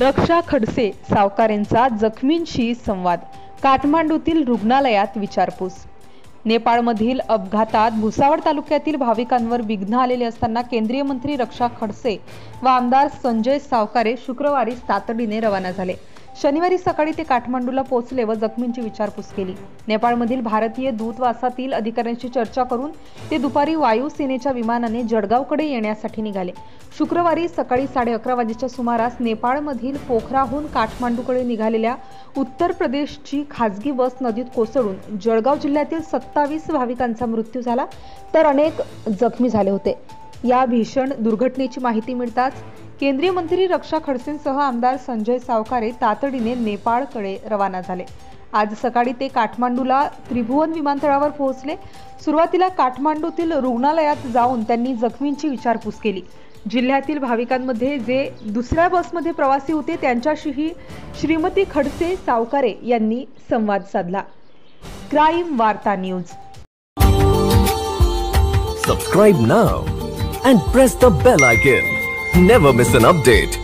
रक्षा खडसे सावकारेंचा जखमींशी संवाद, काठमांडूतील रुग्णालयात विचारपूस। नेपाळमधील अपघातात भुसावळ तालुक्यातील भाविकांवर विघ्न आलेले असताना केंद्रीय मंत्री रक्षा खडसे व आमदार संजय सावकारे शुक्रवारी तातडीने रवाना झाले। शनिवारी सकाळी ते काठमांडूला पोहोचले व जखमींची विचारपूस केली। नेपाळमधील भारतीय दूतावासातील अधिकाऱ्यांशी चर्चा करून ते दुपारी वायुसेनेच्या विमानाने जळगावकडे येण्यासाठी निघाले। शुक्रवारी सकाळी 11:30 वाजेच्या सुमारास नेपाळमधील पोखराहून काठमांडूकडे निघालेल्या उत्तर प्रदेशची खासगी बस नदीत कोसळून जळगाव जिल्ह्यातील 27 भाविकांचा मृत्यू झाला तर अनेक जखमी झाले होते। या भीषण दुर्घटनेची माहिती मिळताच केंद्रीय मंत्री रक्षा खडसेंसह आमदार संजय सावकारे तातडीने नेपाळकडे रवाना झाले। आज सकाळी ते काठमांडूला त्रिभुवन विमानतळावर पोहोचले। सुरुवातीला काठमांडूतील रुग्णालयात जाऊन त्यांनी जखमींची विचारपूस केली। जिल्ह्यातील भाविकांमध्ये जे दुसऱ्या बसमध्ये प्रवासी होते त्यांच्याशीही श्रीमती खडसे सावकारे यांनी संवाद साधला। क्राईम वार्ता news. Subscribe now and press the bell icon. Never miss an update.